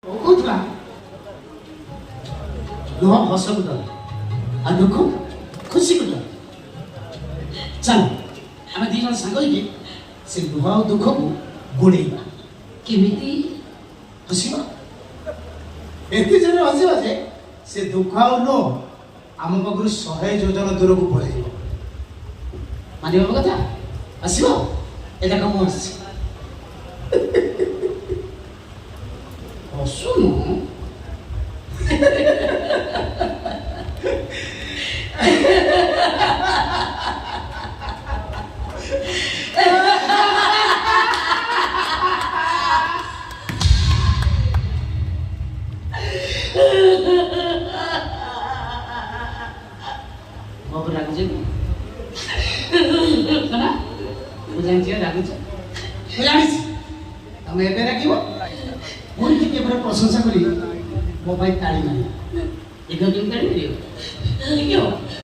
କହୁଥିଲା ଲୁହ ହସକୁ ଦବ ଆଉ ଦୁଃଖ ଖୁସିକୁ ଦବ। ଚାଲ ଆମେ ଦି ଜଣ ସାଙ୍ଗ ହେଇକି ସେ ଲୁହ ଆଉ ଦୁଃଖକୁ ଗୋଡ଼େଇବା। କେମିତି ହସିବା? ଏତେ ଜୋରେ ହସିବା ଯେ ସେ ଦୁଃଖ ଆଉ ଲୁହ ଆମ ପାଖରୁ 100 ଯୋଜନ ଦୂରକୁ ପଳେଇବ। ମାନିବ ମୋ କଥା? ଆସିବ? ଏ ଦେଖ ମୁଁ ଆସିଛି। ହସୁନୁ। Mau beragusin? Mana? Bukan dia ragusin. Bukan. Kamu ଏବେ ରାଗିବ? ମୁଁ ଟିକେ ପରେ ପ୍ରଶଂସା କରି ମୋ ପାଇଁ ତାଳି ମାରିବ। ଏକ ଦିନ ତାଳି ମାରିବ।